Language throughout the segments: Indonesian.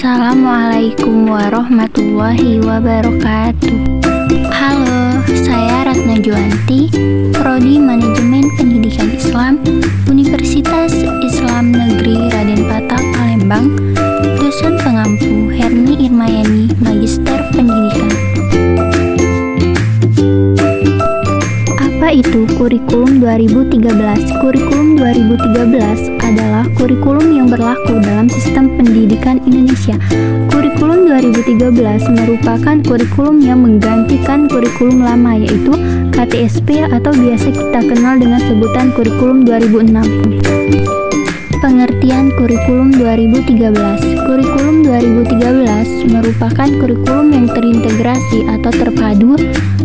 Assalamualaikum warahmatullahi wabarakatuh. Halo, saya Ratna Juwanti, Prodi Manajemen Pendidikan Islam, Universitas Islam Negeri Raden Patal Palembang, dosen pengampu Herni Irmayani, Magister Pendidikan. Apa itu kurikulum 2013? Kurikulum 2013 adalah kurikulum yang berlaku dalam sistem pendidikan Indonesia. Kurikulum 2013 merupakan kurikulum yang menggantikan kurikulum lama, yaitu KTSP atau biasa kita kenal dengan sebutan kurikulum 2006. Pengertian kurikulum 2013. Kurikulum 2013 merupakan kurikulum yang terintegrasi atau terpadu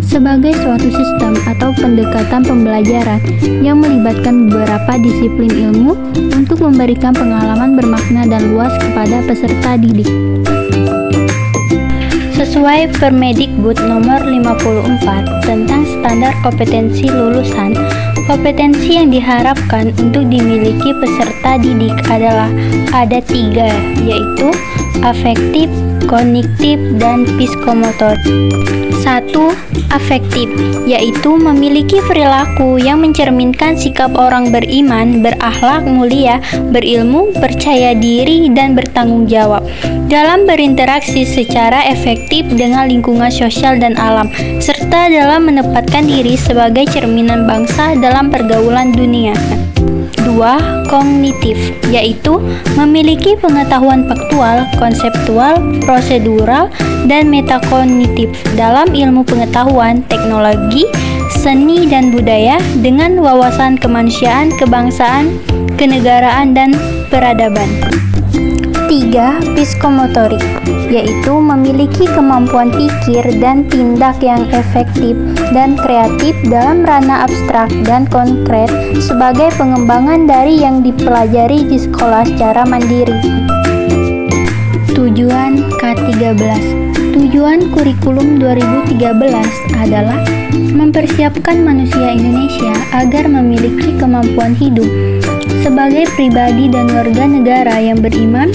sebagai suatu sistem atau pendekatan pembelajaran yang melibatkan beberapa disiplin ilmu untuk memberikan pengalaman bermakna dan luas kepada peserta didik. Sesuai Permendikbud nomor 54 tentang standar kompetensi lulusan, kompetensi yang diharapkan untuk dimiliki peserta didik adalah ada 3, yaitu afektif, kognitif, dan psikomotor. 1. Afektif, yaitu memiliki perilaku yang mencerminkan sikap orang beriman, berakhlak mulia, berilmu, percaya diri, dan bertanggung jawab dalam berinteraksi secara efektif dengan lingkungan sosial dan alam, serta dalam menempatkan diri sebagai cerminan bangsa dalam pergaulan dunia. 2. Kognitif, yaitu memiliki pengetahuan faktual, konseptual, prosedural, dan metakognitif dalam ilmu pengetahuan, teknologi, seni, dan budaya dengan wawasan kemanusiaan, kebangsaan, kenegaraan, dan peradaban. 3. Psikomotorik, yaitu memiliki kemampuan pikir dan tindak yang efektif dan kreatif dalam ranah abstrak dan konkret sebagai pengembangan dari yang dipelajari di sekolah secara mandiri. Tujuan K13. Tujuan kurikulum 2013 adalah mempersiapkan manusia Indonesia agar memiliki kemampuan hidup sebagai pribadi dan warga negara yang beriman,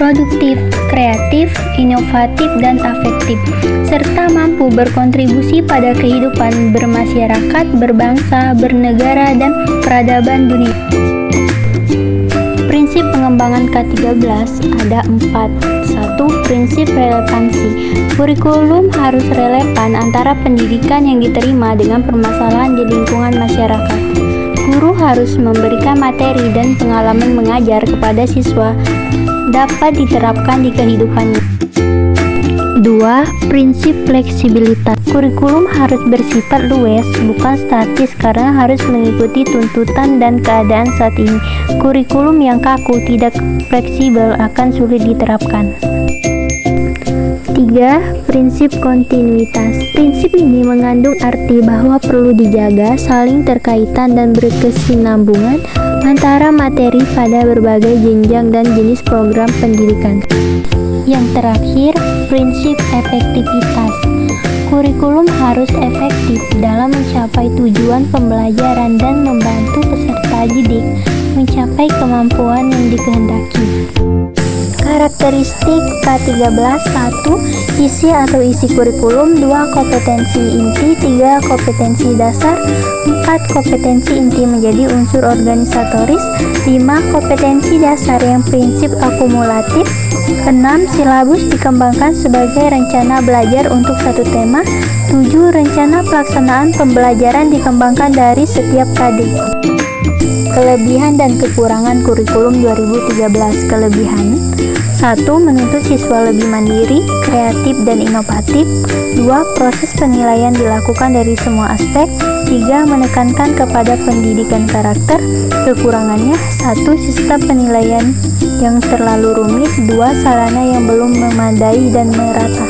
produktif, kreatif, inovatif, dan afektif, serta mampu berkontribusi pada kehidupan bermasyarakat, berbangsa, bernegara, dan peradaban dunia. Prinsip pengembangan K13 ada 4. 1. Prinsip relevansi. Kurikulum harus relevan antara pendidikan yang diterima dengan permasalahan di lingkungan masyarakat. Guru harus memberikan materi dan pengalaman mengajar kepada siswa dapat diterapkan di kehidupannya. 2. Prinsip fleksibilitas. Kurikulum harus bersifat luas, bukan statis, karena harus mengikuti tuntutan dan keadaan saat ini. Kurikulum yang kaku, tidak fleksibel, akan sulit diterapkan. 3. Prinsip kontinuitas. Prinsip ini mengandung arti bahwa perlu dijaga saling terkaitan dan berkesinambungan antara materi pada berbagai jenjang dan jenis program pendidikan. Yang terakhir, prinsip efektivitas. Kurikulum harus efektif dalam mencapai tujuan pembelajaran dan membantu peserta didik mencapai kemampuan yang dikehendaki. Karakteristik K13. 1. Isi atau isi kurikulum. 2. Kompetensi inti. 3. Kompetensi dasar. 4. Kompetensi inti menjadi unsur organisatoris. 5. Kompetensi dasar yang prinsip akumulatif. 6. Silabus dikembangkan sebagai rencana belajar untuk satu tema. 7. Rencana pelaksanaan pembelajaran dikembangkan dari setiap KD. Kelebihan dan kekurangan kurikulum 2013. Kelebihan: 1. Menuntut siswa lebih mandiri, kreatif, dan inovatif. 2. Proses penilaian dilakukan dari semua aspek. 3. Menekankan kepada pendidikan karakter. Kekurangannya: 1. Sistem penilaian yang terlalu rumit. 2. Sarana yang belum memadai dan merata.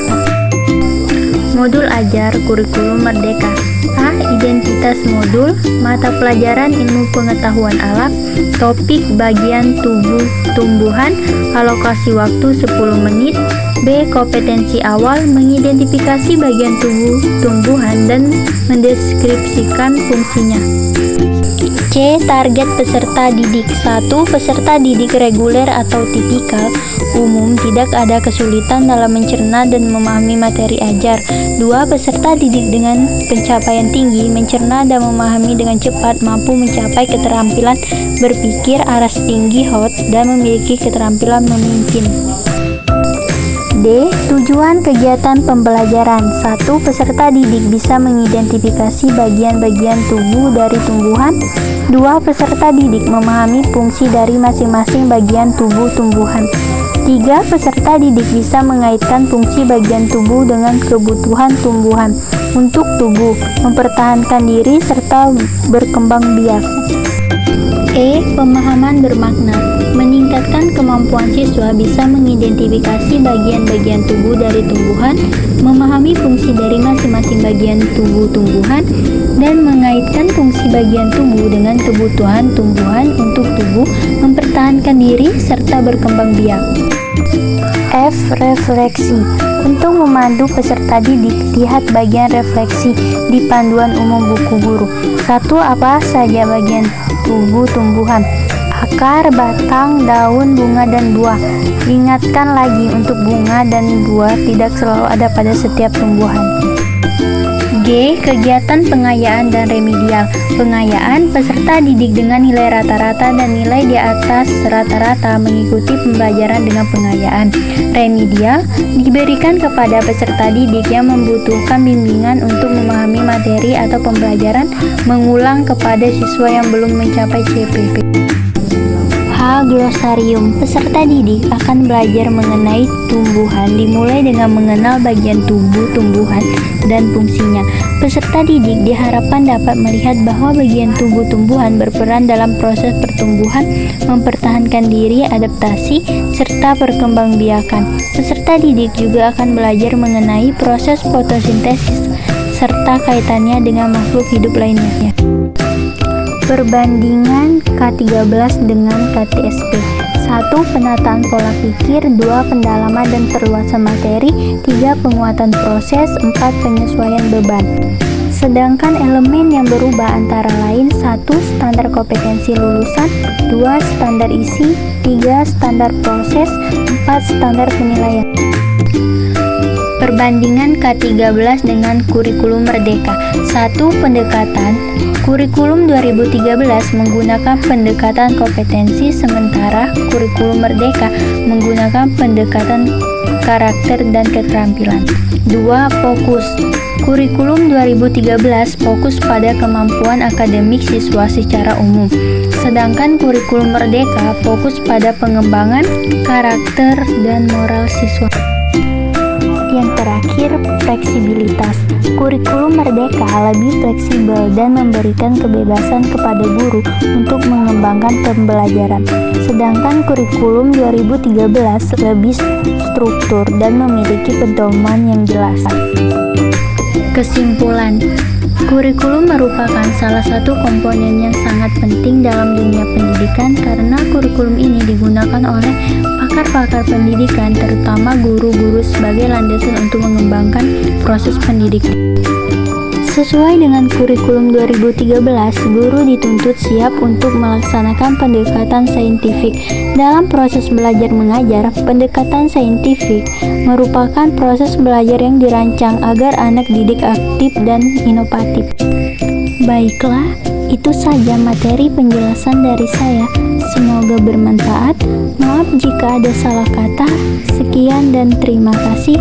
Modul ajar kurikulum merdeka. A. Identitas modul, mata pelajaran ilmu pengetahuan alam, topik bagian tubuh tumbuhan, alokasi waktu 10 menit. B. Kompetensi awal, mengidentifikasi bagian tubuh tumbuhan dan mendeskripsikan fungsinya. C. C. Target peserta didik. 1. Peserta didik reguler atau tipikal umum tidak ada kesulitan dalam mencerna dan memahami materi ajar. 2. Peserta didik dengan pencapaian tinggi mencerna dan memahami dengan cepat, mampu mencapai keterampilan berpikir aras tinggi (HOT) dan memiliki keterampilan memimpin. D. Tujuan kegiatan pembelajaran. 1. Peserta didik bisa mengidentifikasi bagian-bagian tubuh dari tumbuhan. 2. Peserta didik memahami fungsi dari masing-masing bagian tubuh tumbuhan. 3. Peserta didik bisa mengaitkan fungsi bagian tubuh dengan kebutuhan tumbuhan untuk tubuh, mempertahankan diri, serta berkembang biak. E. Pemahaman bermakna. Meningkatkan kemampuan siswa bisa mengidentifikasi bagian-bagian tubuh dari tumbuhan, memahami fungsi dari masing-masing bagian tubuh tumbuhan, dan mengaitkan fungsi bagian tubuh dengan kebutuhan tumbuhan untuk tubuh, mempertahankan diri, serta berkembang biak. F. Refleksi. Untuk memandu peserta didik, lihat bagian refleksi di panduan umum buku guru. 1. Apa saja bagian tubuh tumbuhan? Akar, batang, daun, bunga, dan buah. Ingatkan lagi untuk bunga dan buah tidak selalu ada pada setiap tumbuhan. G. Kegiatan pengayaan dan remedial. Pengayaan, peserta didik dengan nilai rata-rata dan nilai di atas rata-rata mengikuti pembelajaran dengan pengayaan. Remedial, diberikan kepada peserta didik yang membutuhkan bimbingan untuk memahami materi atau pembelajaran mengulang kepada siswa yang belum mencapai CPP. H. Glosarium. Peserta didik akan belajar mengenai tumbuhan dimulai dengan mengenal bagian tubuh tumbuhan dan fungsinya. Peserta didik diharapkan dapat melihat bahwa bagian tubuh tumbuhan berperan dalam proses pertumbuhan, mempertahankan diri, adaptasi, serta perkembangbiakan. Peserta didik juga akan belajar mengenai proses fotosintesis serta kaitannya dengan makhluk hidup lainnya. Perbandingan K13 dengan KTSP. 1. Penataan pola pikir. 2. Pendalaman dan perluasan materi. 3. Penguatan proses. 4. Penyesuaian beban. Sedangkan elemen yang berubah antara lain: 1. Standar kompetensi lulusan. 2. Standar isi. 3. Standar proses. 4. Standar penilaian. Perbandingan K13 dengan kurikulum merdeka. 1. Pendekatan. Kurikulum 2013 menggunakan pendekatan kompetensi, sementara kurikulum merdeka menggunakan pendekatan karakter dan keterampilan. 2. Fokus. Kurikulum 2013 fokus pada kemampuan akademik siswa secara umum, sedangkan kurikulum merdeka fokus pada pengembangan karakter dan moral siswa. Yang terakhir, fleksibilitas. Kurikulum merdeka lebih fleksibel dan memberikan kebebasan kepada guru untuk mengembangkan pembelajaran, sedangkan kurikulum 2013 lebih struktur dan memiliki pedoman yang jelas. Kesimpulan, kurikulum merupakan salah satu komponen yang sangat penting dalam dunia pendidikan karena kurikulum ini digunakan oleh pakar-pakar pendidikan, terutama guru-guru, sebagai landasan untuk mengembangkan proses pendidikan. Sesuai dengan kurikulum 2013, guru dituntut siap untuk melaksanakan pendekatan saintifik. Dalam proses belajar mengajar, pendekatan saintifik merupakan proses belajar yang dirancang agar anak didik aktif dan inovatif. Baiklah, itu saja materi penjelasan dari saya. Semoga bermanfaat. Maaf jika ada salah kata. Sekian dan terima kasih.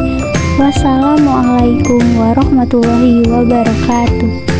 Wassalamualaikum warahmatullahi wabarakatuh.